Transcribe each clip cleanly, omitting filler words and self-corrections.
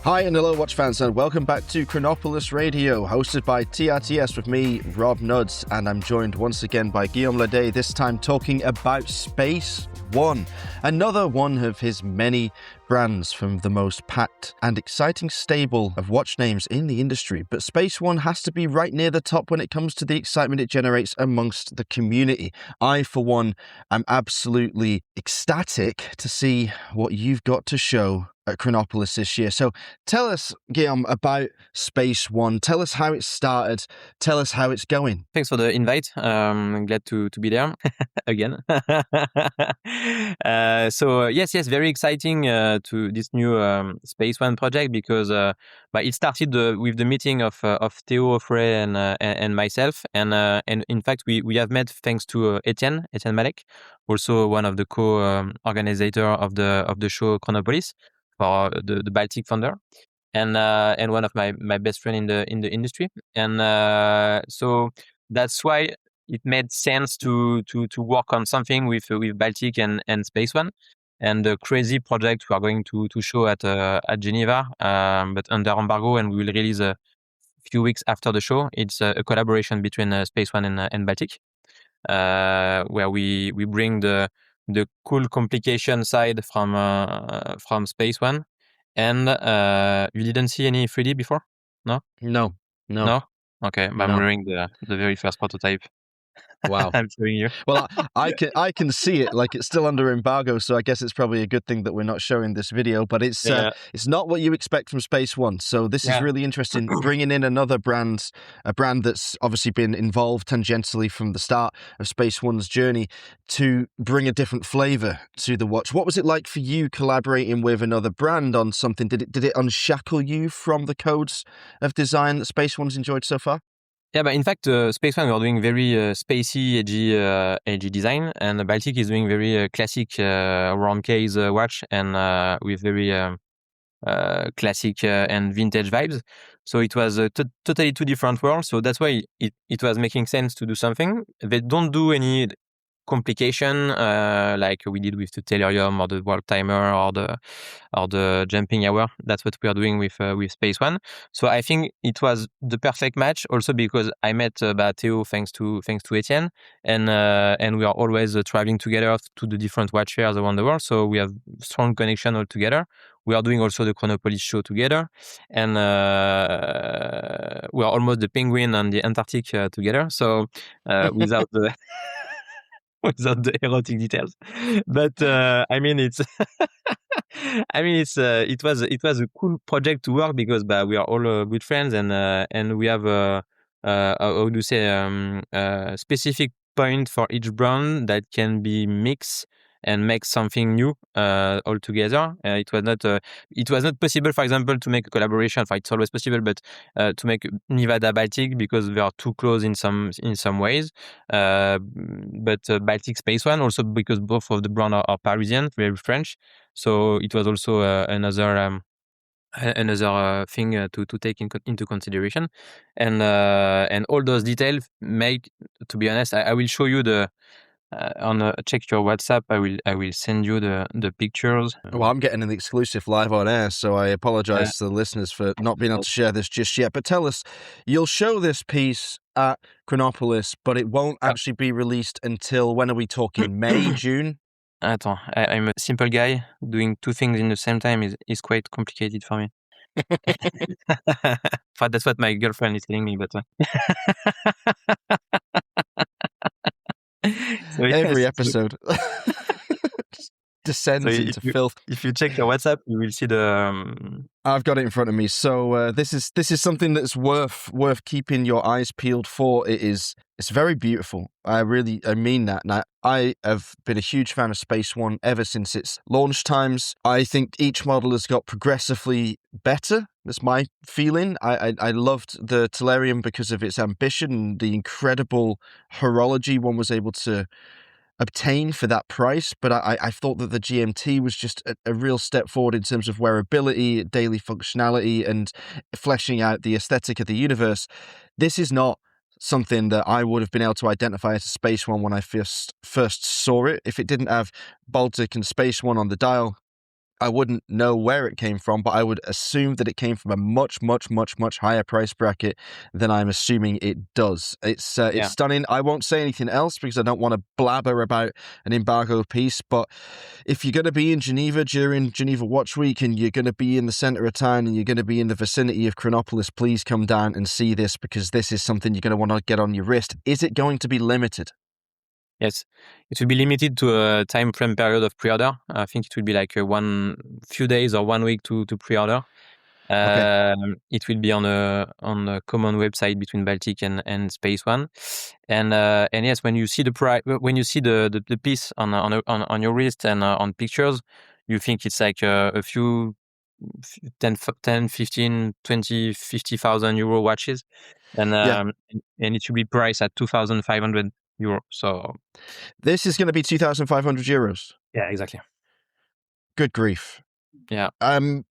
Hi and hello, Watch fans, and welcome back to Chronopolis Radio, hosted by TRTS with me, Rob Nuds, and I'm joined once again by Guillaume Ledet, this time talking about SpaceOne, another one of his many brands from the most packed and exciting stable of watch names in the industry. But SpaceOne has to be right near the top when it comes to the excitement it generates amongst the community. I, for one, am absolutely ecstatic to see what you've got to show at Chronopolis this year. So tell us, Guillaume, about SpaceOne. Tell us how it started. Tell us how it's going. Thanks for the invite. I'm glad to be there again. Yes, very exciting to this new SpaceOne project because it started with the meeting of Theo, Frey, and myself, and in fact we have met thanks to Etienne Malek, also one of the co-organizers of the show Chronopolis, for the Baltic founder, and one of my best friend in the industry, and so that's why it made sense to work on something with Baltic and SpaceOne, and the crazy project we are going to show at Geneva, but under embargo, and we will release a few weeks after the show. It's a collaboration between SpaceOne and Baltic, where we bring the cool complication side from SpaceOne. And you didn't see any 3D before? No? No. Okay, but No. I'm wearing the very first prototype. Wow. I'm showing you. Well, I can see it, like it's still under embargo, so I guess it's probably a good thing that we're not showing this video, but it's not what you expect from SpaceOne. So this is really interesting, bringing in another brand, a brand that's obviously been involved tangentially from the start of SpaceOne's journey, to bring a different flavor to the watch. What was it like for you collaborating with another brand on something? Did it unshackle you from the codes of design that SpaceOne's enjoyed so far? Yeah, but in fact, SpaceOne, we are doing very spacey, edgy design, and Baltic is doing very classic round case watch, and with very classic and vintage vibes. So it was totally two different worlds. So that's why it was making sense to do something. They don't do any complication like we did with the Tellurium or the World Timer or the Jumping Hour. That's what we are doing with SpaceOne. So I think it was the perfect match. Also because I met Theo thanks to Etienne, and we are always traveling together to the different watch fairs around the world. So we have strong connection all together. We are doing also the Chronopolis show together, and we are almost the penguin and the Antarctic together. So without the without the erotic details, but I mean it was a cool project to work because we are all good friends, and we have how do you say a specific point for each brand that can be mixed and make something new all together. It was not possible, for example, to make a collaboration. It's always possible, but to make Nevada Baltic, because they are too close in some ways. But Baltic SpaceOne also because both of the brands are Parisian, very French. So it was also another thing to take into consideration, and all those details make. To be honest, I will show you the. Check your WhatsApp. I will send you the pictures. Well, I'm getting an exclusive live on air, so I apologize to the listeners for not being able to share this just yet. But tell us, you'll show this piece at Chronopolis, but it won't actually be released until, when are we talking? May, June? Attends, I'm a simple guy. Doing two things in the same time is quite complicated for me. That's what my girlfriend is telling me, but so every episode descends into filth. If you check your WhatsApp, you will see the. I've got it in front of me. So this is something that's worth keeping your eyes peeled for. It's very beautiful. I mean that. And I have been a huge fan of SpaceOne ever since its launch times. I think each model has got progressively better. That's my feeling. I loved the Tellurium because of its ambition and the incredible horology one was able to obtain for that price, but I thought that the GMT was just a real step forward in terms of wearability, daily functionality, and fleshing out the aesthetic of the universe. This is not something that I would have been able to identify as a SpaceOne when I first saw it. If it didn't have Baltic and SpaceOne on the dial, I wouldn't know where it came from, but I would assume that it came from a much, much, much, much higher price bracket than I'm assuming it does. It's stunning. I won't say anything else because I don't want to blabber about an embargo piece, but if you're going to be in Geneva during Geneva Watch Week and you're going to be in the center of town and you're going to be in the vicinity of Chronopolis, please come down and see this because this is something you're going to want to get on your wrist. Is it going to be limited? Yes, it will be limited to a time frame period of pre-order. I think it will be like one few days or 1 week to pre-order. Okay. It will be on a common website between Baltic and SpaceOne. And yes, when you see the piece on your wrist and on pictures, you think it's like a few 10, 15, 20, 50,000 euro watches, and Yeah. and it should be priced at 2,500 euro. So This is going to be 2,500 euros. yeah, exactly. Good grief. Yeah.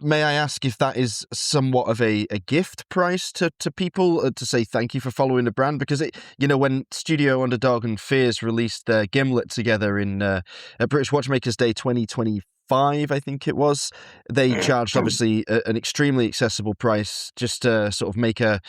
May I ask if that is somewhat of a gift price to people to say thank you for following the brand? Because when Studio Underdog and Fears released their Gimlet together in at British Watchmakers Day 2025, I think it was, they charged obviously an extremely accessible price just to sort of make a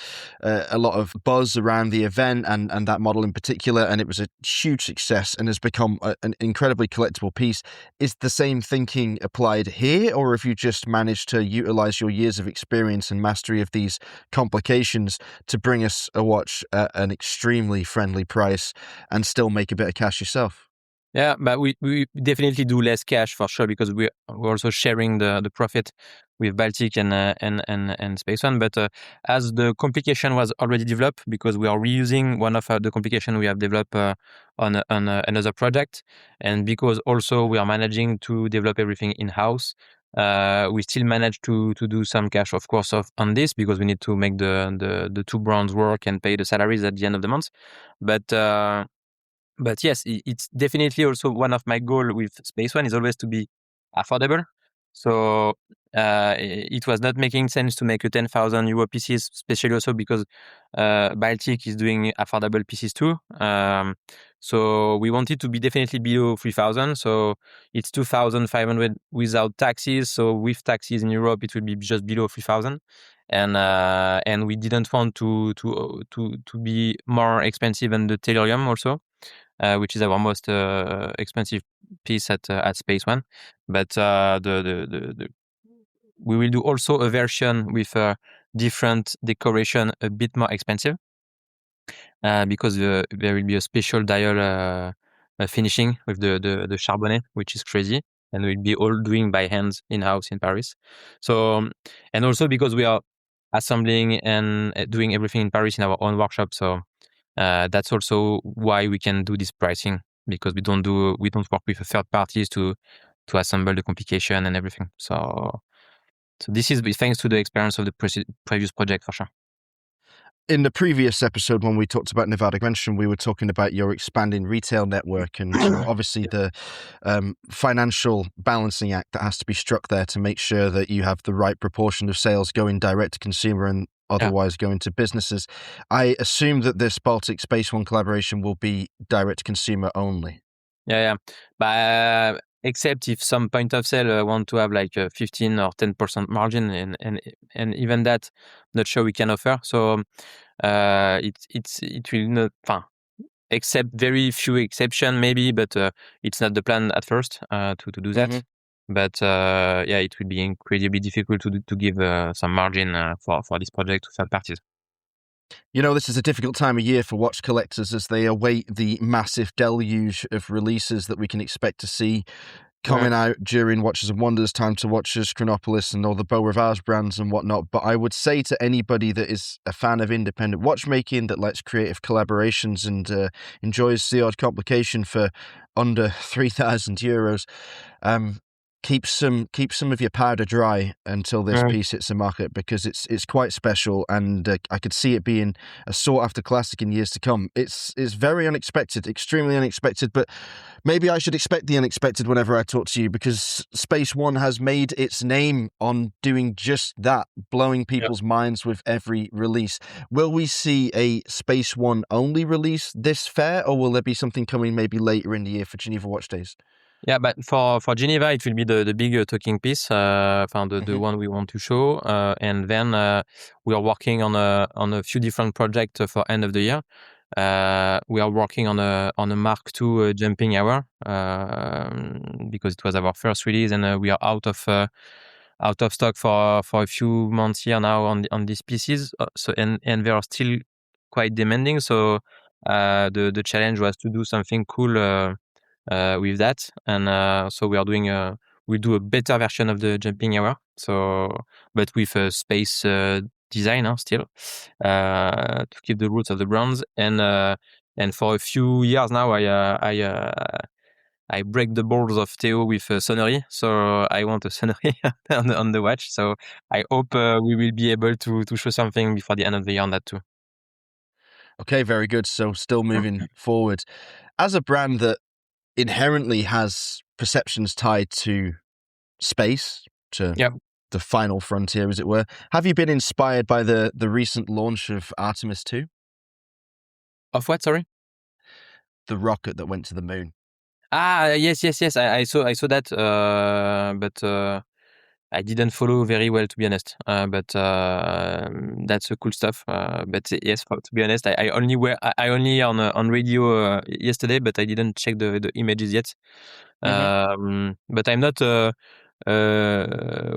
lot of buzz around the event and that model in particular, and it was a huge success and has become an incredibly collectible piece. Is the same thinking applied here, or have you just managed to utilize your years of experience and mastery of these complications to bring us a watch at an extremely friendly price and still make a bit of cash yourself? Yeah, but we definitely do less cash for sure because we're also sharing the profit with Baltic and SpaceOne. But as the complication was already developed, because we are reusing one of the complication we have developed on another project, and because also we are managing to develop everything in house, we still manage to do some cash, of course, on this because we need to make the two brands work and pay the salaries at the end of the month. But yes, it's definitely also one of my goal with SpaceOne is always to be affordable. So it was not making sense to make a 10,000 euro pieces, especially also because Baltic is doing affordable pieces too. So we wanted to be definitely below 3,000. So it's 2,500 without taxes. So with taxes in Europe, it will be just below 3,000. And we didn't want to be more expensive than the Tellurium also. Which is our most expensive piece at SpaceOne. But we will do also a version with different decoration, a bit more expensive, because there will be a special dial finishing with the charbonnet, which is crazy, and we'll be all doing by hands in-house in Paris. So, and also because we are assembling and doing everything in Paris in our own workshop. So that's also why we can do this pricing, because we don't work with third parties to assemble the complication and everything. So this is thanks to the experience of the previous project for sure. In the previous episode, when we talked about Nevada Convention, we were talking about your expanding retail network and obviously the financial balancing act that has to be struck there to make sure that you have the right proportion of sales going direct to consumer and otherwise going to businesses. I assume that this Baltic SpaceOne collaboration will be direct to consumer only. Yeah. But except if some point of sale want to have like a 15 or 10% margin, and even that, not sure we can offer. So it will not, except very few exception maybe, but it's not the plan at first to do that. Mm-hmm. But it will be incredibly difficult to give some margin for this project to third parties. This is a difficult time of year for watch collectors as they await the massive deluge of releases that we can expect to see coming out during Watches and Wonders, Time to Watches, Chronopolis, and all the Beau Rivage brands and whatnot. But I would say to anybody that is a fan of independent watchmaking, that likes creative collaborations and enjoys the odd complication for under 3,000 euros, keep some of your powder dry until this piece hits the market, because it's quite special, and I could see it being a sought after classic in years to come. It's very unexpected, extremely unexpected, but maybe I should expect the unexpected whenever I talk to you, because SpaceOne has made its name on doing just that, blowing people's minds with every release. Will we see a SpaceOne only release this fair, or will there be something coming maybe later in the year for Geneva Watch Days? Yeah, but for Geneva, it will be the big talking piece, the Hmm. one we want to show, and then we are working on a few different projects for end of the year. We are working on a Mark II jumping hour because it was our first release, and we are out of stock for a few months here now on these pieces. And they are still quite demanding. So the challenge was to do something cool with that, and so we do a better version of the jumping hour. So, but with a space design still to keep the roots of the brands. And for a few years now, I break the balls of Theo with sonnery, so I want a sonnery on the watch. So I hope we will be able to show something before the end of the year on that too. Okay, very good. So still moving forward. As a brand that inherently has perceptions tied to space, to Yeah. the final frontier, as it were, have you been inspired by the recent launch of Artemis 2, Of what? Sorry. the rocket that went to the moon? Yes. I saw that, but I didn't follow very well, to be honest. But that's cool stuff. But yes, to be honest, I only on radio yesterday, but I didn't check the images yet. Hmm. But I'm not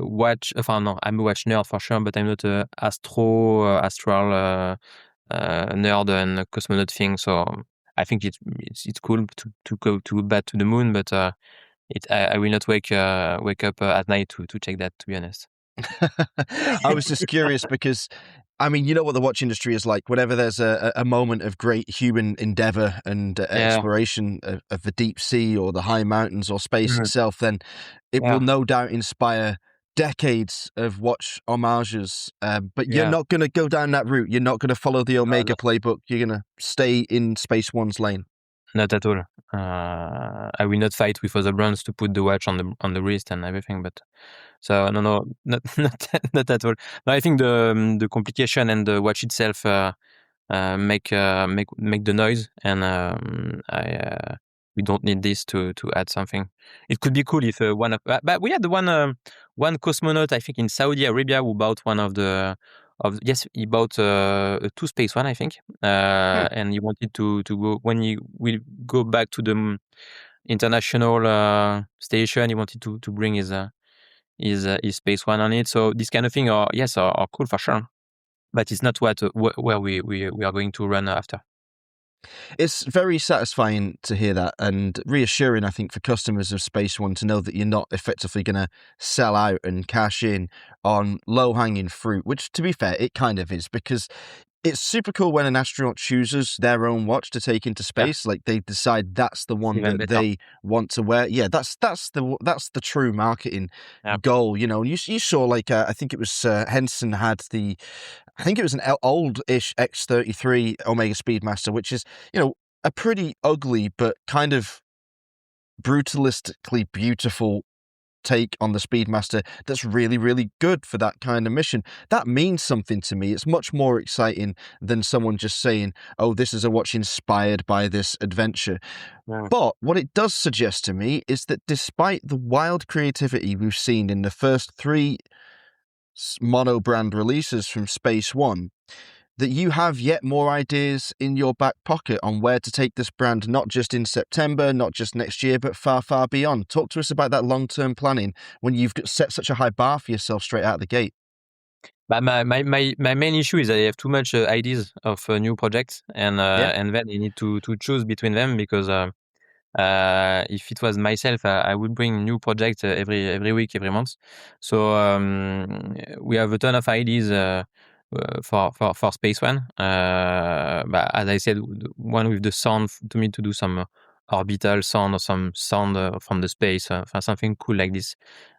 watch. No, I'm a watch nerd for sure, but I'm not a astral nerd and a cosmonaut thing. So I think it's cool to go to back to the moon, but I will not wake up at night to check that, to be honest. I was just curious because, I mean, you know what the watch industry is like. Whenever there's a moment of great human endeavor and Yeah. exploration of the deep sea or the high mountains or space Mhm. itself, then it will Yeah. no doubt inspire decades of watch homages. But you're Yeah. not going to go down that route. You're not going to follow the No, Omega playbook. You're going to stay in SpaceOne's lane. not at all. I will not fight with other brands to put the watch on the wrist and everything, but so no, not not at all. No, I think the complication and the watch itself make the noise, and we don't need this to add something. It could be cool if but we had the one cosmonaut, I think, in Saudi Arabia, who bought one of yes, he bought a two SpaceOne, I think, Hmm. and he wanted to go when he will go back to the international station. He wanted to bring his SpaceOne on it. So this kind of thing are cool for sure, but it's not where we are going to run after. It's very satisfying to hear that and reassuring, I think, for customers of Space One to know that you're not effectively going to sell out and cash in on low hanging fruit, which, to be fair, it kind of is because it's super cool when an astronaut chooses their own watch to take into Yeah, space. Like they decide that's the it's one even that better. they want to wear. Yeah, that's the true marketing Yeah, goal. You know, and you saw like I think it was Henson had I think it was an old-ish X33 Omega Speedmaster, which is, you know, a pretty ugly but kind of brutalistically beautiful take on the Speedmaster that's really, really good for that kind of mission. That means something to me. It's much more exciting than someone just saying, oh, this is a watch inspired by this adventure. yeah. But what it does suggest to me is that despite the wild creativity we've seen in the first three mono brand releases from SpaceOne, that you have yet more ideas in your back pocket on where to take this brand, not just in September, not just next year, but far, far beyond. Talk to us about that long-term planning when you've set such a high bar for yourself straight out of the gate. But my main issue is I have too much ideas of new projects, Yeah. and then I need to choose between them because if it was myself, I would bring new projects every week, every month. So we have a ton of ideas for SpaceOne. But as I said, the one with the sound to me to do some orbital sound or some sound from the space, something cool like this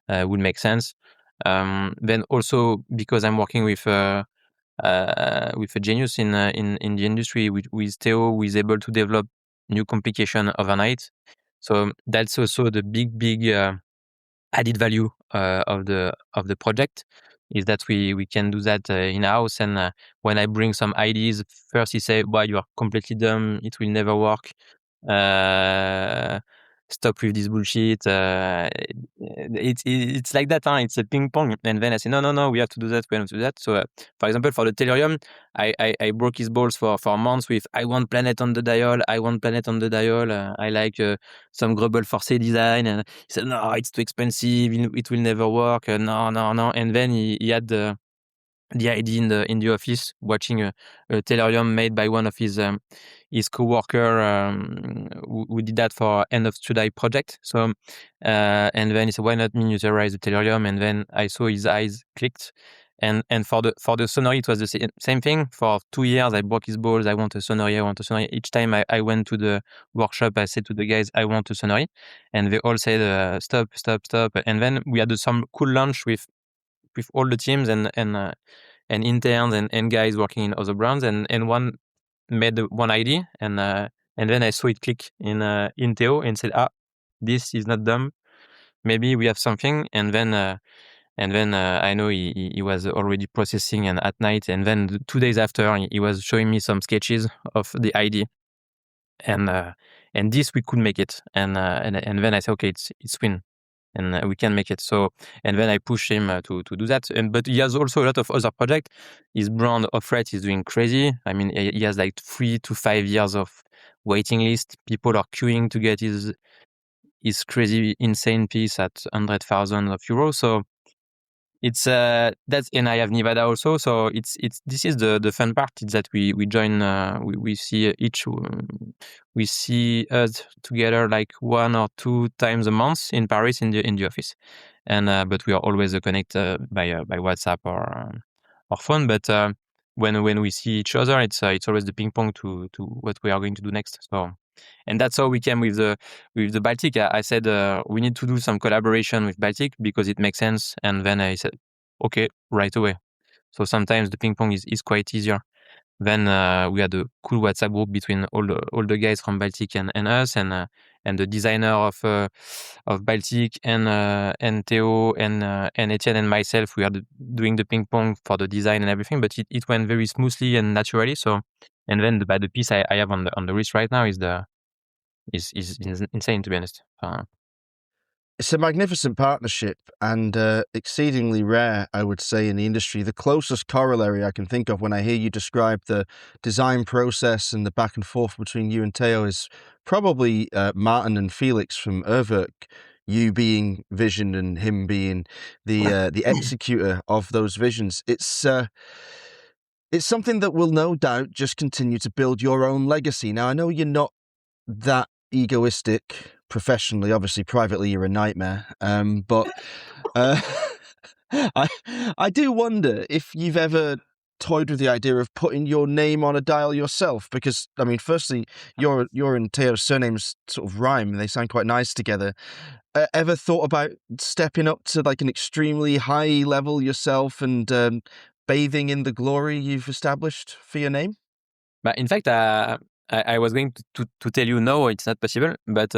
would make sense. Then also because I'm working with a genius in the industry with Theo, who is able to develop new complication overnight. So that's also the big added value of the project is that we can do that in house. And when I bring some ideas, first he say, "Well, you are completely dumb. It will never work." Uh, stop with this bullshit. It's like that, huh? It's a ping pong. And then I say, no, we have to do that, we have to do that. So, for example, for the Tellurium, I broke his balls for months with, I want planet on the dial, I want planet on the dial. I like some Grubble Force design. And he said, no, it's too expensive, it will never work. No. And then he had the idea in the office, watching a Tellurium made by one of his coworker who did that for end of study project. So and then he said, why not miniaturize the Tellurium? And then I saw his eyes clicked. And for the Sonori, it was the same thing. For 2 years, I broke his balls. I want a Sonori. Each time I went to the workshop, I said to the guys, I want a Sonori. And they all said, stop. And then we had some cool lunch with all the teams and interns and guys working in other brands, and one made one idea, and then I saw it click in Theo and said, this is not dumb, maybe we have something. And then I know he was already processing and at night, and then 2 days after he was showing me some sketches of the idea, and this we could make it, and then I said, okay, it's win, and we can make it. So, and then I push him to do that. But he has also a lot of other projects. His brand of Fred is doing crazy. I mean, he has like 3 to 5 years of waiting list. People are queuing to get his crazy, insane piece at 100,000 euros. So it's that's, and I have Nevada also. So it's this is the fun part. It's that we join. We see we see us together like 1 or 2 times a month in Paris in the office, and but we are always connected by WhatsApp or phone. But when we see each other, it's always the ping pong to what we are going to do next. So. And that's how we came with the Baltic. I said we need to do some collaboration with Baltic because it makes sense. And then I said, okay, right away. So sometimes the ping pong is quite easier. Then we had a cool WhatsApp group between all the guys from Baltic and us, and the designer of Baltic and Theo and Etienne and myself. We are doing the ping pong for the design and everything, but it went very smoothly and naturally. So, and then the piece I have on the wrist right now is insane, to be honest. It's a magnificent partnership and exceedingly rare, I would say, in the industry. The closest corollary I can think of when I hear you describe the design process and the back and forth between you and Theo is probably Martin and Felix from Erwerk, you being vision and him being the executor of those visions. It's something that will no doubt just continue to build your own legacy. Now, I know you're not that egoistic professionally. Obviously, privately you're a nightmare, but I do wonder if you've ever toyed with the idea of putting your name on a dial yourself, because I mean, firstly, your and Theo's surnames sort of rhyme, they sound quite nice together. Ever thought about stepping up to like an extremely high level yourself and bathing in the glory you've established for your name? But in fact, I was going to tell you, no, it's not possible. But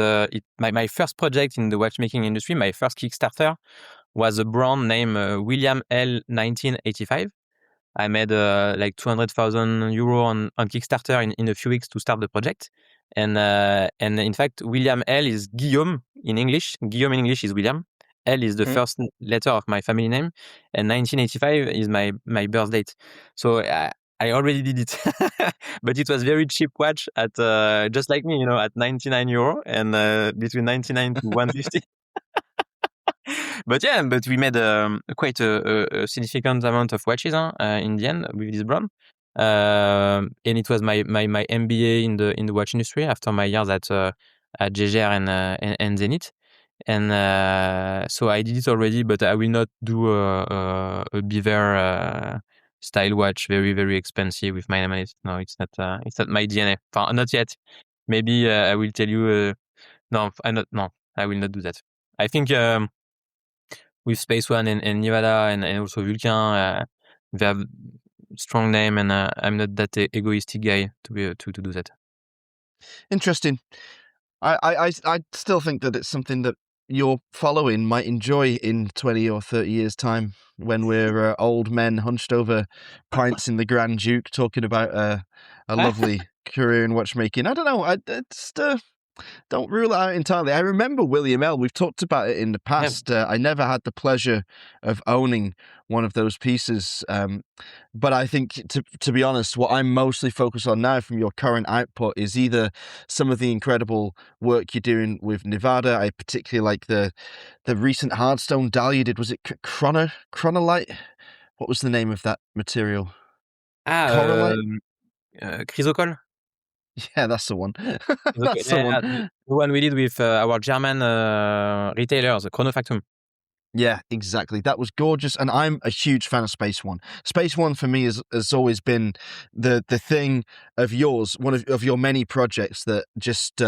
my first project in the watchmaking industry, my first Kickstarter, was a brand named William L 1985. I made like 200,000 euro on Kickstarter in a few weeks to start the project. And in fact, William L is Guillaume in English. Guillaume in English is William. L is the first letter of my family name, and 1985 is my birth date. So I already did it, but it was very cheap watch at just like me, at 99 euro, and between 99 to 150. But yeah, we made quite a significant amount of watches in the end with this brand. And it was my MBA in the watch industry after my years at Jaeger and Zenith. And so I did it already, but I will not do a beaver style watch, very, very expensive with my name on it. No, it's not my DNA. Not yet. Maybe I will tell you. No, I will not do that. I think with SpaceOne and Nevada and also Vulcan, they have strong name, and I'm not that egoistic guy to do that. Interesting. I still think that it's something that your following might enjoy in 20 or 30 years' time when we're old men hunched over pints in the Grand Duke talking about a lovely career in watchmaking. I don't know. Don't rule it out entirely. I remember William L. We've talked about it in the past. I never had the pleasure of owning one of those pieces. But I think, to be honest, what I'm mostly focused on now from your current output is either some of the incredible work you're doing with Nevada. I particularly like the recent Hardstone dial you did. Was it Chronolite? What was the name of that material? Coralite? Chrysocol? Yeah, that's the one. That's the one. The one we did with our German retailers, Chronofactum. Yeah, exactly. That was gorgeous, and I'm a huge fan of SpaceOne. SpaceOne for me has always been the thing of yours, one of your many projects that just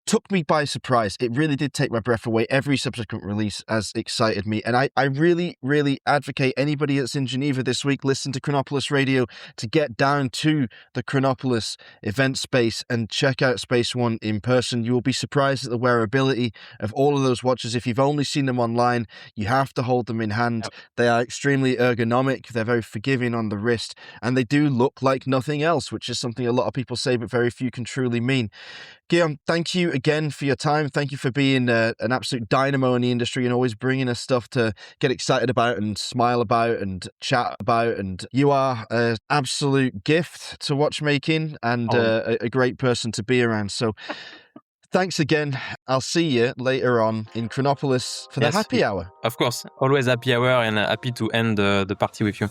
took me by surprise. It really did take my breath away. Every subsequent release has excited me. And I really, really advocate anybody that's in Geneva this week, listen to Chronopolis Radio, to get down to the Chronopolis event space and check out SpaceOne in person. You will be surprised at the wearability of all of those watches. If you've only seen them online, you have to hold them in hand. Yep. They are extremely ergonomic. They're very forgiving on the wrist, and they do look like nothing else, which is something a lot of people say, but very few can truly mean. Guillaume, thank you again for your time. Thank you for being an absolute dynamo in the industry and always bringing us stuff to get excited about and smile about and chat about. And you are an absolute gift to watchmaking and a great person to be around. So thanks again. I'll see you later on in Chronopolis for the happy hour. Of course. Always happy hour, and happy to end the party with you.